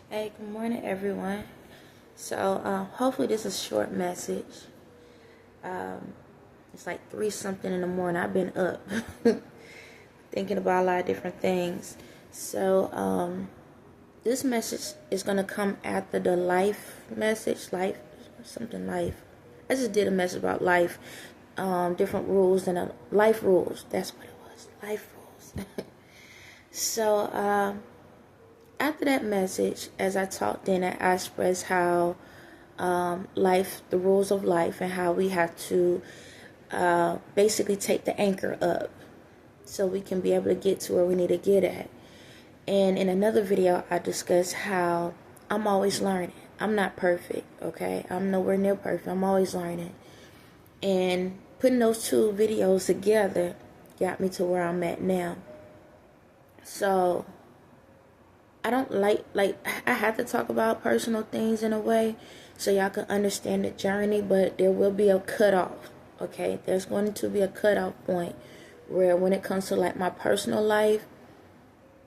Hey, good morning, everyone. So, hopefully this is a short message. It's like 3 something in the morning. I've been up thinking about a lot of different things. So, this message is going to come after the life message. Life. I just did a message about life, different rules and life rules. That's what it was. Life rules. So, after that message, as I talked in it, I expressed how life, the rules of life, and how we have to basically take the anchor up so we can be able to get to where we need to get at. And in another video, I discussed how I'm always learning. I'm not perfect, okay? I'm nowhere near perfect. I'm always learning. And putting those 2 videos together got me to where I'm at now. So I don't like I have to talk about personal things in a way so y'all can understand the journey, but there will be a cutoff, okay? There's going to be a cutoff point where when it comes to like my personal life,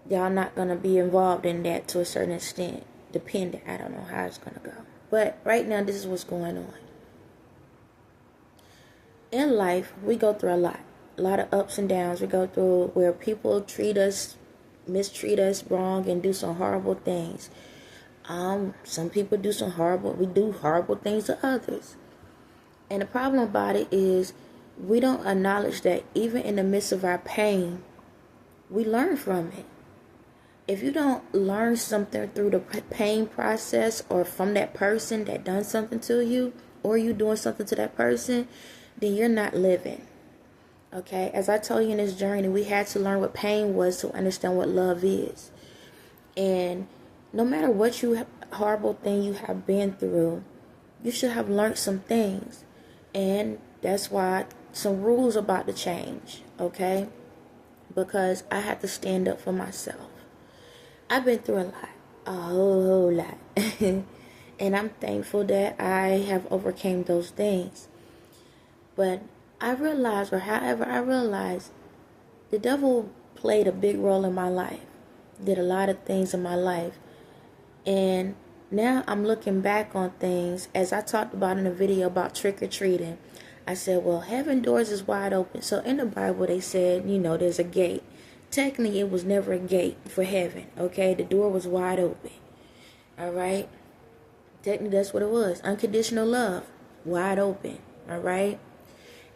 y'all not going to be involved in that to a certain extent. Depending, I don't know how it's going to go. But right now, this is what's going on. In life, we go through a lot of ups and downs. We go through where people mistreat us wrong and do some horrible things. Some people we do horrible things to others. And the problem about it is we don't acknowledge that even in the midst of our pain, we learn from it. If you don't learn something through the pain process or from that person that done something to you, or you doing something to that person, then you're not living. Okay, as I told you in this journey, we had to learn what pain was to understand what love is. And no matter what horrible thing you have been through, you should have learned some things. And that's why some rules about to change, okay? Because I had to stand up for myself. I've been through a whole lot. And I'm thankful that I have overcame those things. But I realized the devil played a big role in my life, did a lot of things in my life. And now I'm looking back on things, as I talked about in a video about trick-or-treating. I said, well, heaven doors is wide open. So in the Bible, they said, there's a gate. Technically, it was never a gate for heaven, okay? The door was wide open, all right? Technically, that's what it was. Unconditional love, wide open, all right?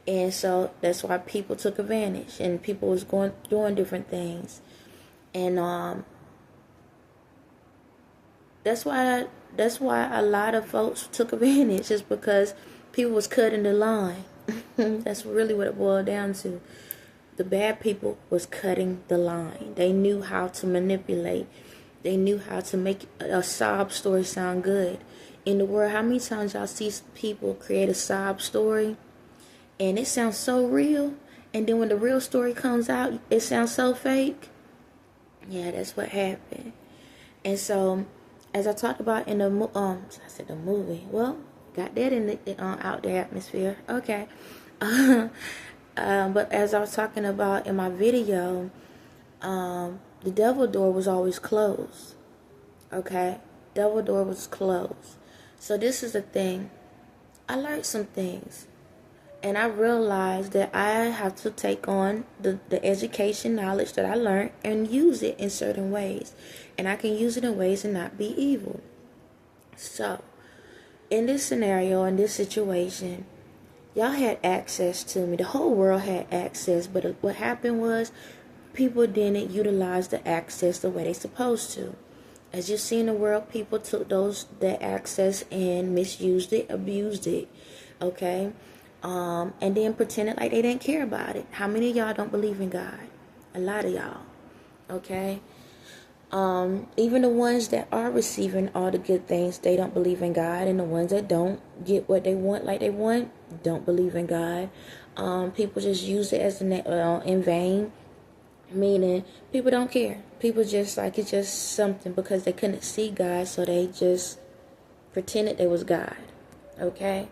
And so that's why people took advantage and people was doing different things. And that's why a lot of folks took advantage, is because people was cutting the line. That's really what it boiled down to. The bad people was cutting the line. They knew how to manipulate. They knew how to make a sob story sound good. In the world, how many times y'all see people create a sob story and it sounds so real, and then when the real story comes out, it sounds so fake? Yeah, that's what happened. And so, as I talked about in the movie, well, got that in the out the atmosphere. Okay. But as I was talking about in my video, the devil door was always closed. Okay? Devil door was closed. So this is the thing. I learned some things. And I realized that I have to take on the education knowledge that I learned and use it in certain ways. And I can use it in ways and not be evil. So, in this scenario, in this situation, y'all had access to me. The whole world had access. But what happened was people didn't utilize the access the way they supposed to. As you see in the world, people took that access and misused it, abused it. Okay? And then pretended like they didn't care about it. How many of y'all don't believe in God? A lot of y'all. Okay? Even the ones that are receiving all the good things, they don't believe in God. And the ones that don't get what they want like they want, don't believe in God. People just use it as in vain. Meaning, people don't care. People just like it's just something because they couldn't see God, so they just pretended they was God. Okay?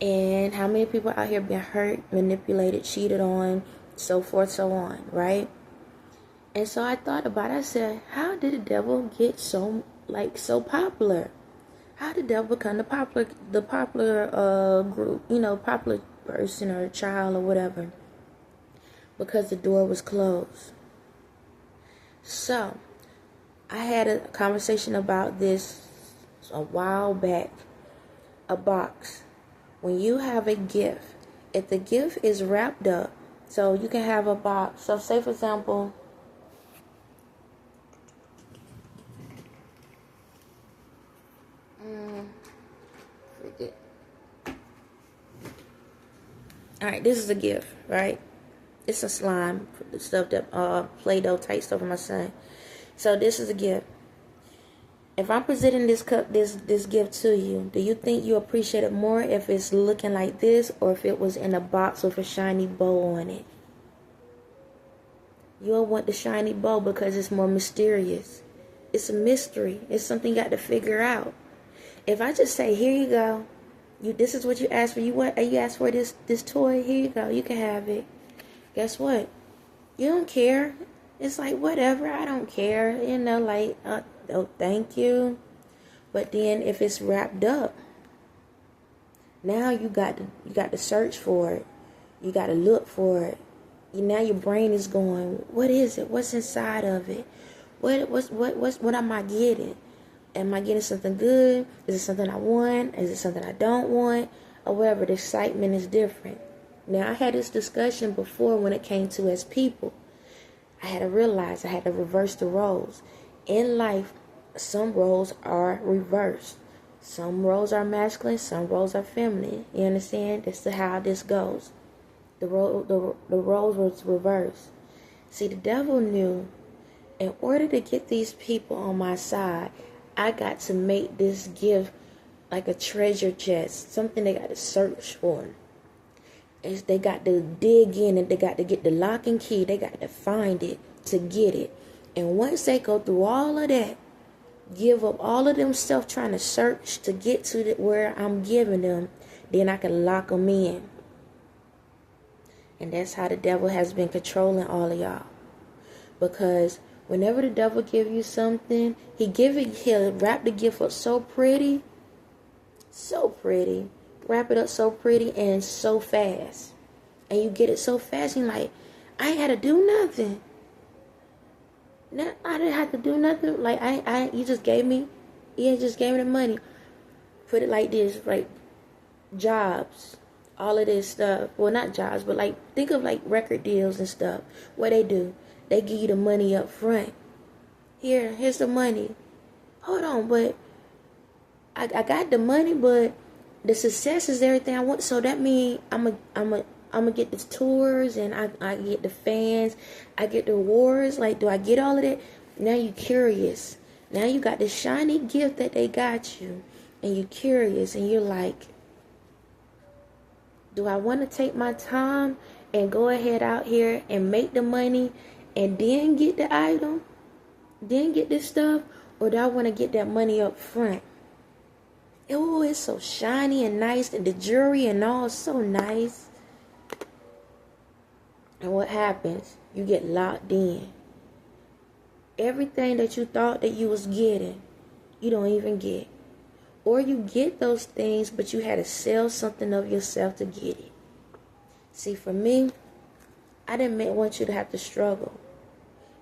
And how many people out here been hurt, manipulated, cheated on, so forth, so on, right? And so I thought about it. I said, how did the devil get so like so popular? How did the devil become the popular group, popular person or child or whatever? Because the door was closed. So, I had a conversation about this a while back. A box. When you have a gift, if the gift is wrapped up, so you can have a box. So say for example, forget. Alright, this is a gift, right? It's a slime, stuff that Play-Doh type stuff for my son. So this is a gift. If I'm presenting this gift to you, do you think you appreciate it more if it's looking like this or if it was in a box with a shiny bow on it? You'll want the shiny bow because it's more mysterious. It's a mystery. It's something you got to figure out. If I just say, here you go, this is what you asked for. You asked for this toy. Here you go. You can have it. Guess what? You don't care. It's like, whatever. I don't care. Oh, thank you. But then if it's wrapped up, now you got to search for it. You got to look for it. Now your brain is going, what is it? What's inside of it? What am I getting? Am I getting something good? Is it something I want? Is it something I don't want? Or whatever. The excitement is different. Now, I had this discussion before when it came to as people. I had to realize I had to reverse the roles. In life, some roles are reversed. Some roles are masculine, some roles are feminine. You understand? That's how this goes. The roles was reversed. See, the devil knew in order to get these people on my side, I got to make this gift like a treasure chest, something they got to search for. They got to dig in and they got to get the lock and key. They got to find it to get it. And once they go through all of that, give up all of them stuff trying to search to get to where I'm giving them, then I can lock them in. And that's how the devil has been controlling all of y'all. Because whenever the devil give you something, he'll wrap the gift up so pretty, wrap it up so pretty and so fast. And you get it so fast, you're like, I ain't had to do nothing. I didn't have to do nothing. Like, you just gave me the money. Put it like this, like jobs, all of this stuff. Well, not jobs, but like, think of like record deals and stuff. What they do, they give you the money up front. Here's the money. Hold on, but I got the money, but the success is everything I want. So that means I'm gonna get the tours and I get the fans, I get the awards. Like, do I get all of that? Now you curious. Now you got the shiny gift that they got you, and you're curious, and you're like, do I want to take my time and go ahead out here and make the money and then get the item, then get this stuff, or do I want to get that money up front? Oh, it's so shiny and nice, and the jewelry and all is so nice. And what happens? You get locked in. Everything that you thought that you was getting, you don't even get. Or you get those things, but you had to sell something of yourself to get it. See, for me, I didn't want you to have to struggle.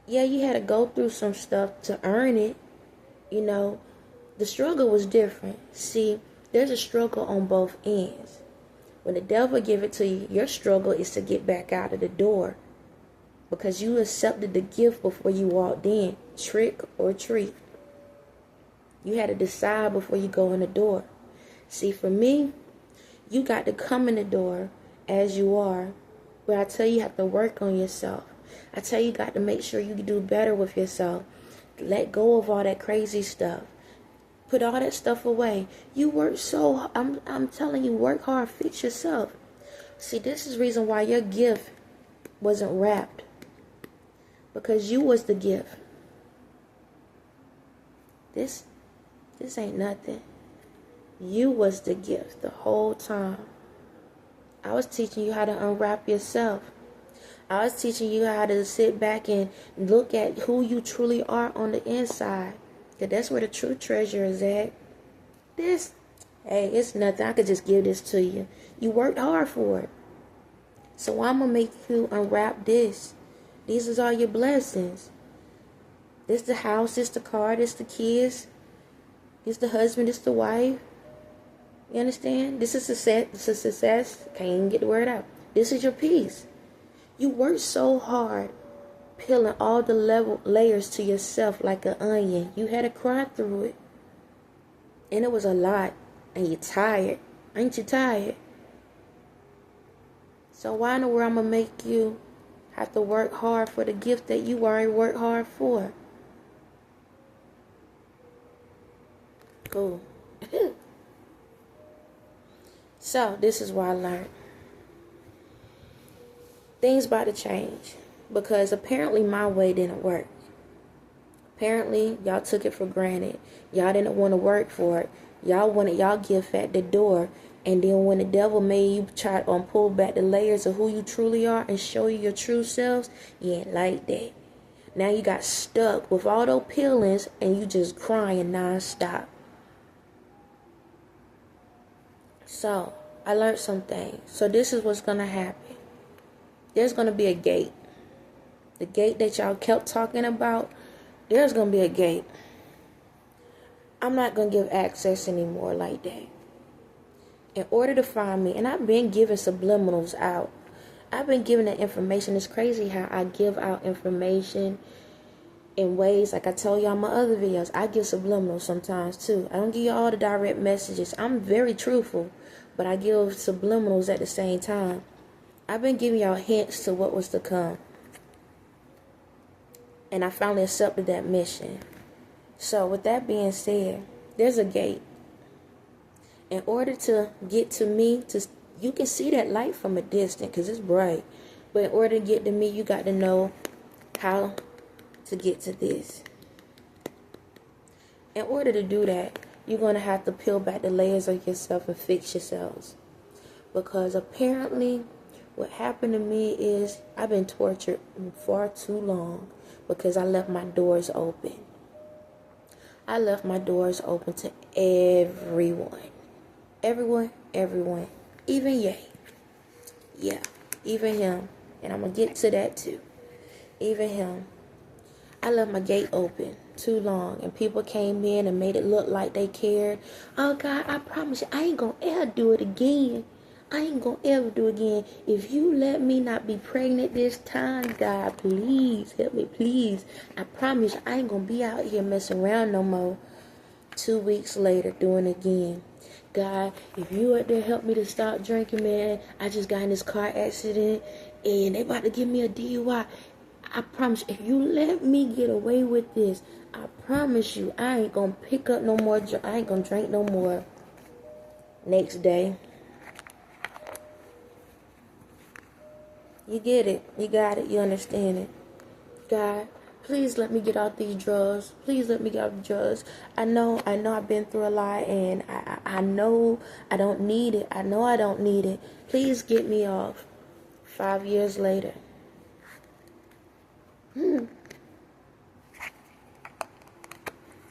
Yeah, you had to go through some stuff to earn it. You know, the struggle was different. See, there's a struggle on both ends. When the devil give it to you, your struggle is to get back out of the door. Because you accepted the gift before you walked in. Trick or treat. You had to decide before you go in the door. See, for me, you got to come in the door as you are. But I tell you have to work on yourself. I tell you got to make sure you do better with yourself. Let go of all that crazy stuff. Put all that stuff away. You work so, I'm telling you, work hard, fix yourself. See, this is the reason why your gift wasn't wrapped. Because you was the gift. This ain't nothing. You was the gift the whole time. I was teaching you how to unwrap yourself. I was teaching you how to sit back and look at who you truly are on the inside. Because that's where the true treasure is at. This, hey, it's nothing. I could just give this to you. You worked hard for it. So I'm going to make you unwrap this. These is all your blessings. This the house, this the car, this the kids. This the husband, this the wife. You understand? This is success. This is success. Can't even get the word out. This is your peace. You worked so hard peeling all the layers to yourself like an onion. You had to cry through it. And it was a lot. And you're tired. Ain't you tired? So why in the world I'm going to make you have to work hard for the gift that you already worked hard for? Cool. So, this is what I learned. Things about to change. Because apparently my way didn't work. Apparently, y'all took it for granted. Y'all didn't want to work for it. Y'all wanted y'all gift at the door. And then when the devil made you try to pull back the layers of who you truly are and show you your true selves, you ain't like that. Now you got stuck with all those peelings and you just crying nonstop. So, I learned some things. So this is what's going to happen. There's going to be a gate. The gate that y'all kept talking about, there's going to be a gate. I'm not going to give access anymore like that. In order to find me, and I've been giving subliminals out. I've been giving the information. It's crazy how I give out information in ways, like I tell y'all in my other videos, I give subliminals sometimes too. I don't give you all the direct messages. I'm very truthful, but I give subliminals at the same time. I've been giving y'all hints to what was to come. And I finally accepted that mission. So with that being said, there's a gate. In order to get to me, you can see that light from a distance because it's bright. But in order to get to me, you got to know how to get to this. In order to do that, you're going to have to peel back the layers of yourself and fix yourselves. Because apparently, what happened to me is I've been tortured far too long because I left my doors open. I left my doors open to everyone. Everyone. Even Ye. Yeah, even him. And I'm going to get to that too. Even him. I left my gate open too long. And people came in and made it look like they cared. Oh, God, I promise you, I ain't going to ever do it again. I ain't going to ever do it again. If you let me not be pregnant this time, God, please help me, please. I promise you, I ain't going to be out here messing around no more. 2 weeks later, doing it again. God, if you out there help me to stop drinking, man, I just got in this car accident and they about to give me a DUI. I promise you, if you let me get away with this, I promise you, I ain't gonna pick up no more. I ain't gonna drink no more. Next day. You get it. You got it. You understand it. God, please let me get off these drugs. Please let me get off the drugs. I know I've been through a lot and I know I don't need it. I know I don't need it. Please get me off. 5 years later.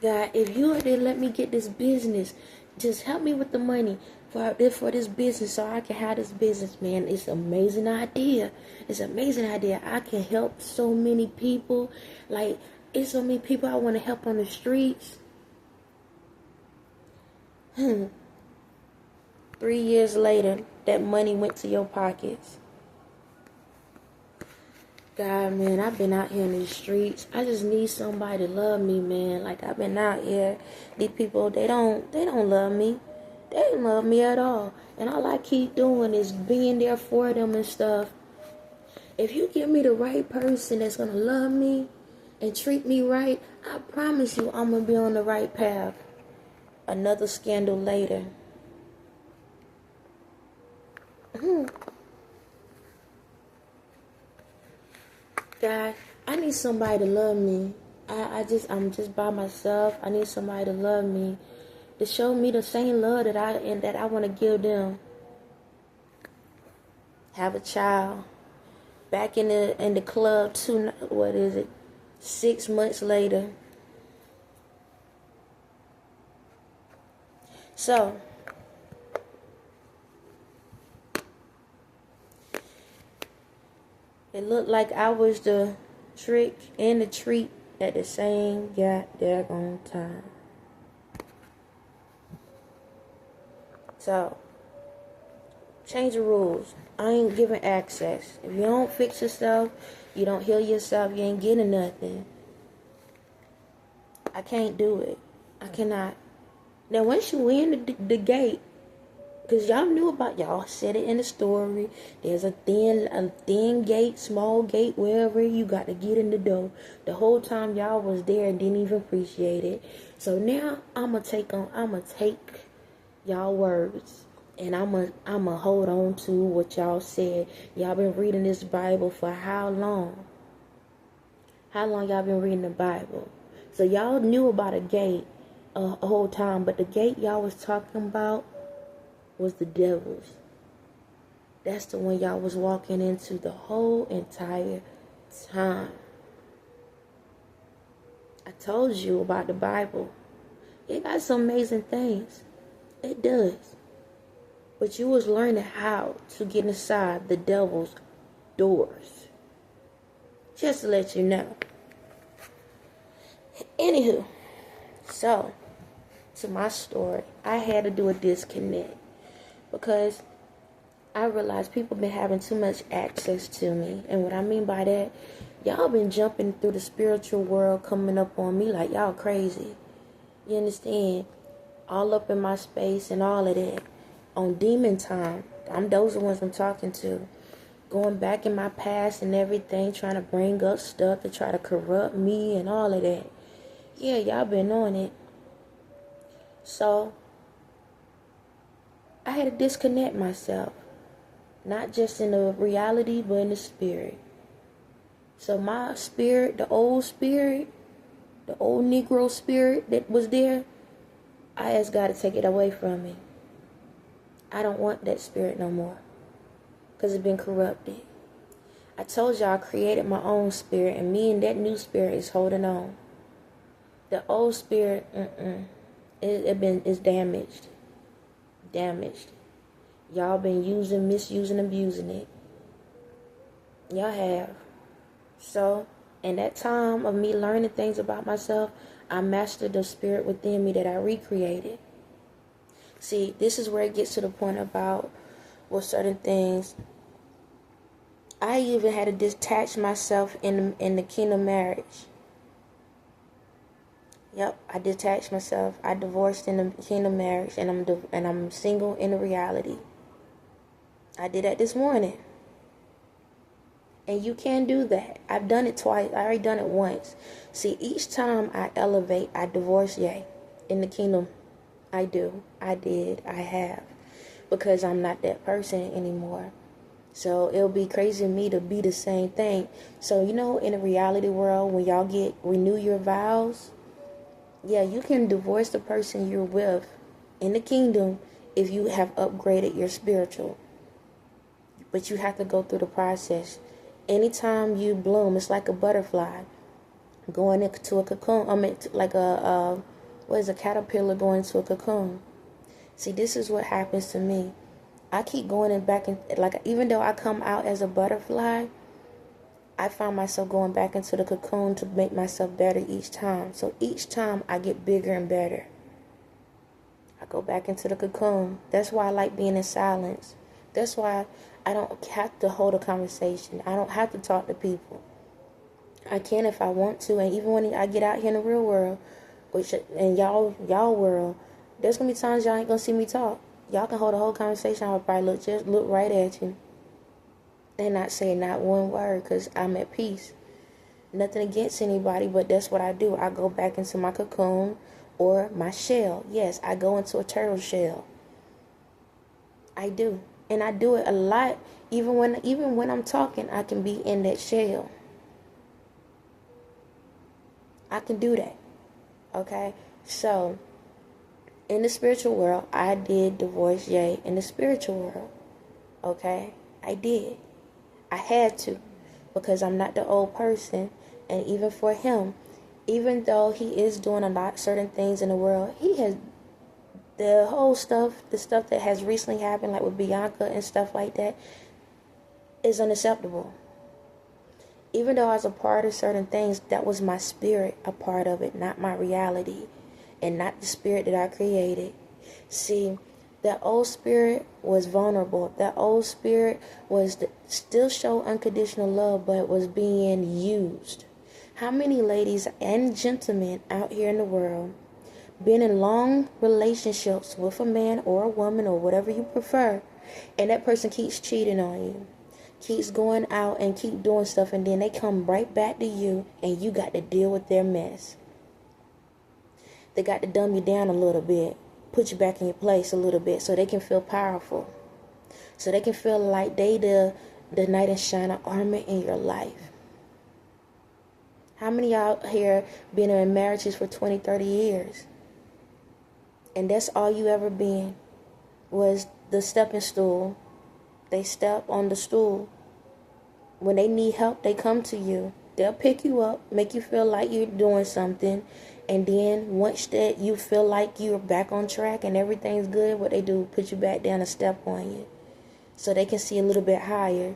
God, if you didn't let me get this business, just help me with the money for this business so I can have this business, man. It's an amazing idea. It's an amazing idea. I can help so many people. Like, it's so many people I want to help on the streets. 3 years later, that money went to your pockets. God, man, I've been out here in these streets. I just need somebody to love me, man. Like, I've been out here. These people, they don't love me. They don't love me at all. And all I keep doing is being there for them and stuff. If you give me the right person that's going to love me and treat me right, I promise you I'm going to be on the right path. Another scandal later. God, I need somebody to love me. I'm just by myself. I need somebody to love me, to show me the same love that I want to give them. Have a child. Back in the club 6 months later. So, it looked like I was the trick and the treat at the same goddamn time. So, change the rules. I ain't giving access. If you don't fix yourself, you don't heal yourself, you ain't getting nothing. I can't do it. I cannot. Now, once you in the gate, because y'all knew about, y'all said it in the story, there's a thin gate, small gate, wherever you got to get in the door. The whole time y'all was there and didn't even appreciate it. So now I'ma take y'all words, and I'ma hold on to what y'all said. Y'all been reading this Bible for how long? How long y'all been reading the Bible? So y'all knew about a gate a whole time, but the gate y'all was talking about was the devil's. That's the one y'all was walking into the whole entire time. I told you about the Bible. It got some amazing things. It does. But you was learning how to get inside the devil's doors. Just to let you know. Anywho, so, to my story, I had to do a disconnect. Because I realized people been having too much access to me. And what I mean by that, y'all been jumping through the spiritual world, coming up on me like y'all crazy. You understand? All up in my space and all of that. On demon time. Those are the ones I'm talking to. Going back in my past and everything, trying to bring up stuff to try to corrupt me and all of that. Yeah, y'all been on it. So, I had to disconnect myself. Not just in the reality, but in the spirit. So my spirit, the old Negro spirit that was there, I asked God to take it away from me. I don't want that spirit no more. Because it's been corrupted. I told y'all I created my own spirit, and me and that new spirit is holding on. The old spirit, it's damaged. Damaged. Y'all been using, misusing, abusing it. Y'all have. So, in that time of me learning things about myself, I mastered the spirit within me that I recreated. See, this is where it gets to the point about with certain things. I even had to detach myself in the kingdom marriage. Yep, I detached myself. I divorced in the kingdom marriage, and I'm single in the reality. I did that this morning. And you can do that. I've done it twice. I already done it once. See, each time I elevate, I divorce, yay. In the kingdom, I do. I did. I have. Because I'm not that person anymore. So it'll be crazy to me to be the same thing. So, in the reality world, when y'all renew your vows, yeah, you can divorce the person you're with in the kingdom if you have upgraded your spiritual. But you have to go through the process. Anytime you bloom, it's like a butterfly going into a cocoon. Like a caterpillar going into a cocoon. See, this is what happens to me. I keep going back and even though I come out as a butterfly, I find myself going back into the cocoon to make myself better each time. So each time I get bigger and better. I go back into the cocoon. That's why I like being in silence. That's why I don't have to hold a conversation. I don't have to talk to people. I can if I want to. And even when I get out here in the real world, in y'all world, there's going to be times y'all ain't going to see me talk. Y'all can hold a whole conversation. I'll probably look right at you. And not say not one word because I'm at peace. Nothing against anybody, but that's what I do. I go back into my cocoon or my shell. Yes, I go into a turtle shell. I do. And I do it a lot. Even when I'm talking, I can be in that shell. I can do that. Okay? So, in the spiritual world, I did divorce Jay in the spiritual world. Okay? I did. I had to. Because I'm not the old person. And even for him, even though he is doing certain things in the world, he has The whole stuff, the stuff that has recently happened, like with Bianca and stuff like that, is unacceptable. Even though I was a part of certain things, that was my spirit, a part of it, not my reality, and not the spirit that I created. See, that old spirit was vulnerable. That old spirit was still show unconditional love, but was being used. How many ladies and gentlemen out here in the world been in long relationships with a man or a woman or whatever you prefer, and that person keeps cheating on you, keeps going out and keep doing stuff, and then they come right back to you and you got to deal with their mess. They got to dumb you down a little bit, put you back in your place a little bit, so they can feel powerful, so they can feel like they the knight in shining armor in your life. How many out here been in marriages for 20, 30 years? And that's all you ever been, was the stepping stool. They step on the stool. When they need help, they come to you. They'll pick you up, make you feel like you're doing something. And then once that you feel like you're back on track and everything's good, what they do, put you back down and step on you, so they can see a little bit higher.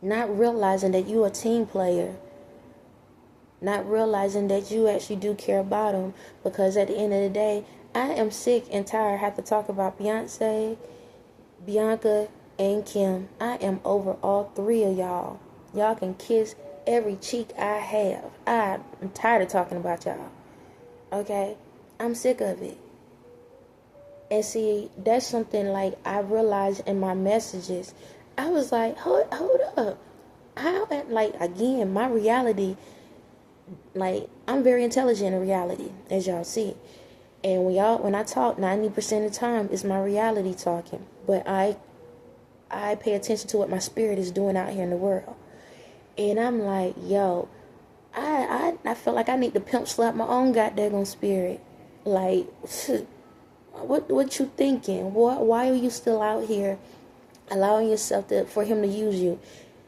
Not realizing that you're a team player. Not realizing that you actually do care about them. Because at the end of the day, I am sick and tired. I have to talk about Beyonce, Bianca, and Kim. I am over all three of y'all. Y'all can kiss every cheek I have. I'm tired of talking about y'all. Okay? I'm sick of it. And see, that's something like I realized in my messages. I was like, hold up. How, like, again, my reality, like, I'm very intelligent in reality, as y'all see. And when I talk, 90% of the time, it's my reality talking. But I pay attention to what my spirit is doing out here in the world. And I'm like, yo, I feel like I need to pimp slap my own goddamn spirit. Like, what you thinking? Why are you still out here allowing yourself for him to use you?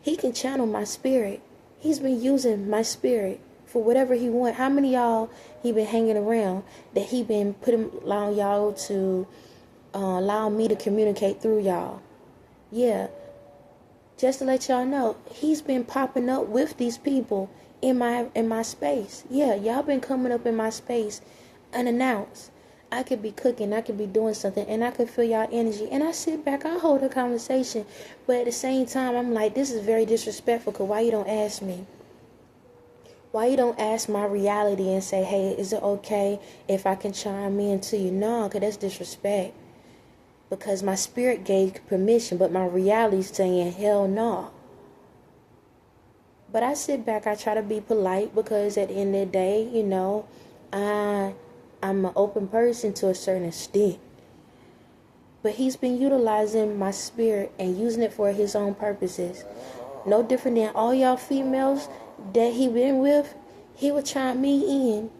He can channel my spirit. He's been using my spirit for whatever he want. How many y'all he been hanging around that he been allowing y'all to allow me to communicate through y'all? Yeah, just to let y'all know, he's been popping up with these people in my space. Yeah, y'all been coming up in my space unannounced. I could be cooking, I could be doing something, and I could feel y'all energy. And I sit back, I hold a conversation. But at the same time, I'm like, this is very disrespectful, because why you don't ask me? Why you don't ask my reality and say, hey, is it okay if I can chime in to you? No, because that's disrespect. Because my spirit gave permission, but my reality is saying, hell no. But I sit back, I try to be polite, because at the end of the day, you know, I'm an open person to a certain extent. But he's been utilizing my spirit and using it for his own purposes. No different than all y'all females that he been with. He would chime me in.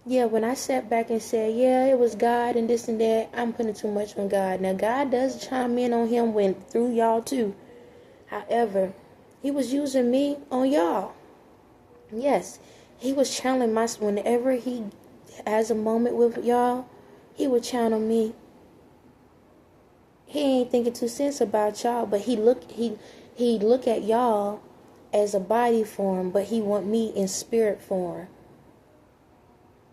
Yeah, when I sat back and said, yeah, it was God and this and that, I'm putting too much on God. Now, God does chime in on him through y'all too. However, he was using me on y'all. Yes, he was channeling whenever he has a moment with y'all, he would channel me. He ain't thinking 2 cents about y'all, but he look at y'all as a body form, but he want me in spirit form.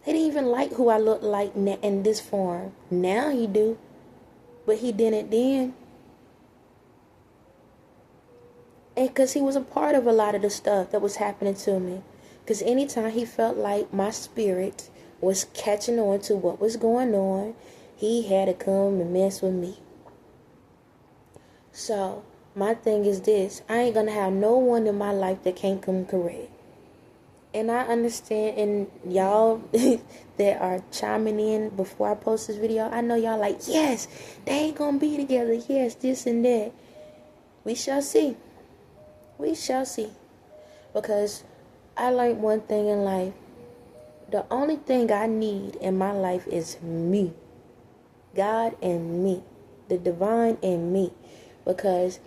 He didn't even like who I look like in this form. Now he do, but he didn't then. And because he was a part of a lot of the stuff that was happening to me. Because anytime he felt like my spirit was catching on to what was going on, he had to come and mess with me. So, my thing is this. I ain't going to have no one in my life that can't come correct. And I understand, and y'all that are chiming in before I post this video, I know y'all like, yes, they ain't going to be together. Yes, this and that. We shall see. We shall see. Because I learned one thing in life. The only thing I need in my life is me. God and me. The divine and me. Because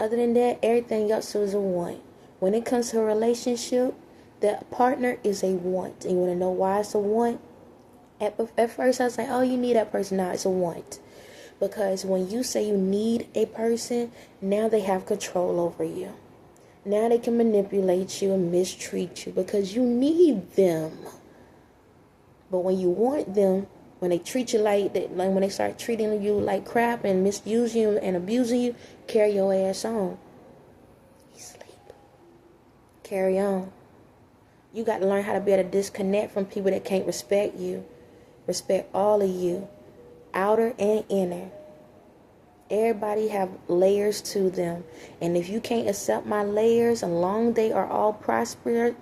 other than that, everything else is a want. When it comes to a relationship, the partner is a want. And you want to know why it's a want? At first, I was like, oh, you need that person. Now it's a want. Because when you say you need a person, now they have control over you. Now they can manipulate you and mistreat you because you need them. But when you want them, when they treat you like when they start treating you like crap and misusing you and abusing you, carry your ass on. You sleep. Carry on. You got to learn how to be able to disconnect from people that can't respect you. Respect all of you, outer and inner. Everybody have layers to them, and if you can't accept my layers, as long as they are all prosperous,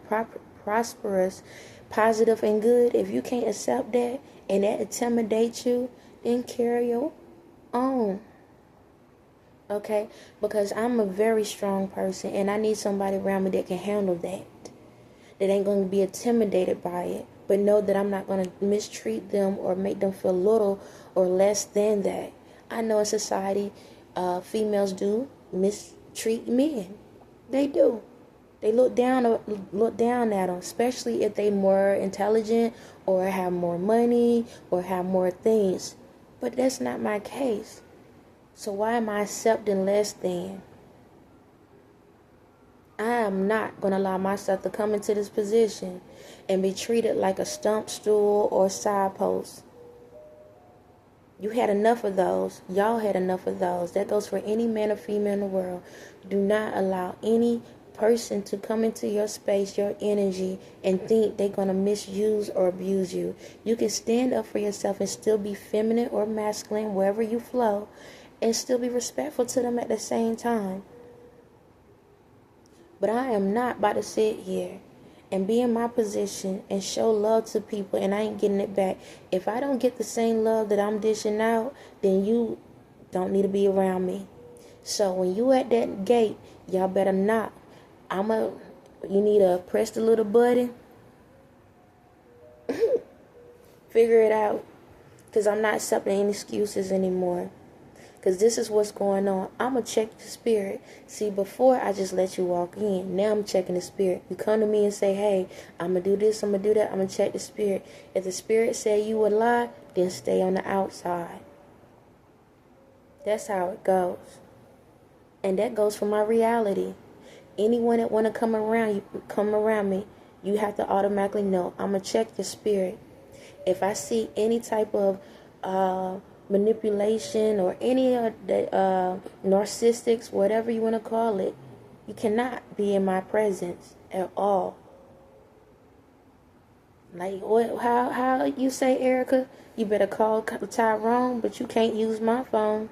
positive, and good, if you can't accept that and that intimidates you, then carry on. Okay, because I'm a very strong person, and I need somebody around me that can handle that. That ain't going to be intimidated by it, but know that I'm not going to mistreat them or make them feel little or less than that. I know in society, females do mistreat men. They do. They look down at them, especially if they more intelligent or have more money or have more things. But that's not my case. So why am I accepting less than? I am not going to allow myself to come into this position and be treated like a stump stool or side post. You had enough of those. Y'all had enough of those. That goes for any man or female in the world. Do not allow any person to come into your space, your energy, and think they're going to misuse or abuse you. You can stand up for yourself and still be feminine or masculine wherever you flow and still be respectful to them at the same time. But I am not about to sit here and be in my position and show love to people and I ain't getting it back. If I don't get the same love that I'm dishing out, then you don't need to be around me. So when you at that gate, y'all better knock. You need to press the little button. Figure it out. Because I'm not accepting any excuses anymore. Because this is what's going on. I'm going to check the spirit. See, before I just let you walk in. Now I'm checking the spirit. You come to me and say, hey, I'm going to do this, I'm going to do that. I'm going to check the spirit. If the spirit say you would lie, then stay on the outside. That's how it goes. And that goes for my reality. Anyone that want to come around me, you have to automatically know. I'm going to check the spirit. If I see any type of manipulation or any of the narcissistics, whatever you want to call it, you cannot be in my presence at all. Like how you say, Erica, you better call Tyrone, but you can't use my phone.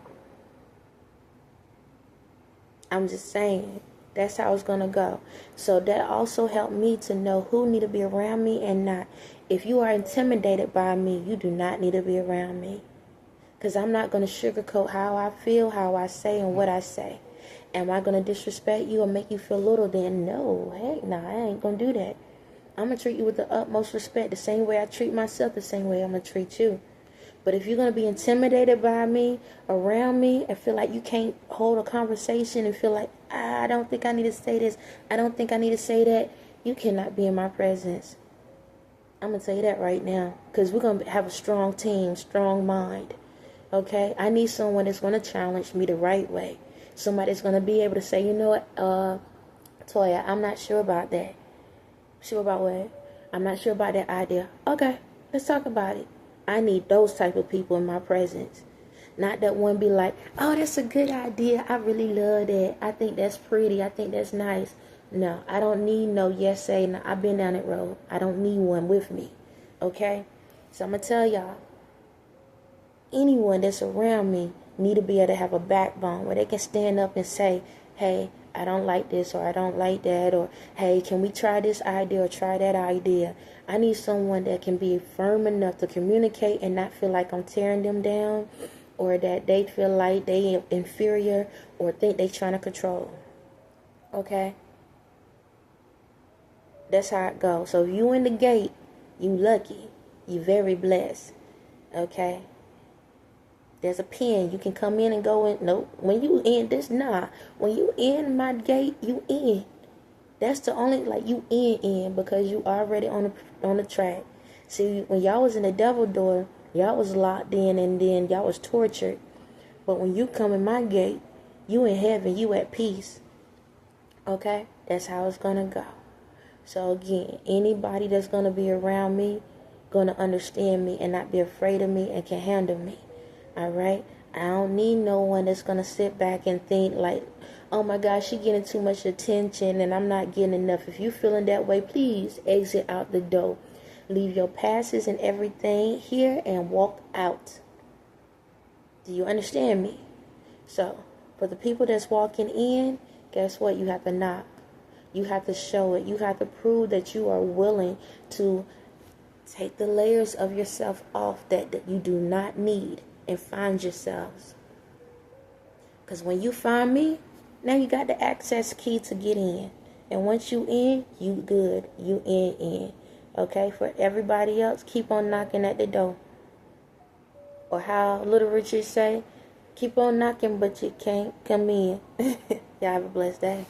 I'm just saying, that's how it's gonna go. So that also helped me to know who need to be around me and not. If you are intimidated by me, you do not need to be around me. Because I'm not going to sugarcoat how I feel, how I say, and what I say. Am I going to disrespect you or make you feel little? Then no. Heck no, I ain't going to do that. I'm going to treat you with the utmost respect. The same way I treat myself, the same way I'm going to treat you. But if you're going to be intimidated by me, around me, and feel like you can't hold a conversation and feel like, I don't think I need to say this, I don't think I need to say that, you cannot be in my presence. I'm going to tell you that right now. Because we're going to have a strong team, strong mind. Okay, I need someone that's going to challenge me the right way. Somebody that's going to be able to say, you know what, Toya, I'm not sure about that. Sure about what? I'm not sure about that idea. Okay, let's talk about it. I need those type of people in my presence. Not that one be like, oh, that's a good idea. I really love that. I think that's pretty. I think that's nice. No, I don't need no yes say. No, I've been down that road. I don't need one with me. Okay, so I'm going to tell y'all. Anyone that's around me need to be able to have a backbone where they can stand up and say, hey, I don't like this or I don't like that, or hey, can we try this idea or try that idea? I need someone that can be firm enough to communicate and not feel like I'm tearing them down or that they feel like they inferior or think they trying to control. Okay? That's how it goes. So if you in the gate, you lucky. You very blessed. Okay? There's a pen. You can come in and go in. Nope. When you in this, nah. When you in my gate, you in. That's the only, like, you in because you already on the track. See, when y'all was in the devil door, y'all was locked in and then y'all was tortured. But when you come in my gate, you in heaven, you at peace. Okay? That's how it's going to go. So again, anybody that's going to be around me, going to understand me and not be afraid of me and can handle me. All right? I don't need no one that's going to sit back and think like, oh my gosh, she getting too much attention and I'm not getting enough. If you're feeling that way, please exit out the door. Leave your passes and everything here and walk out. Do you understand me? So, for the people that's walking in, guess what? You have to knock. You have to show it. You have to prove that you are willing to take the layers of yourself off that you do not need and find yourselves. Because when you find me, now you got the access key to get in. And once you in, you good. You in. Okay? For everybody else, keep on knocking at the door. Or how Little Richard say, keep on knocking, but you can't come in. Y'all have a blessed day.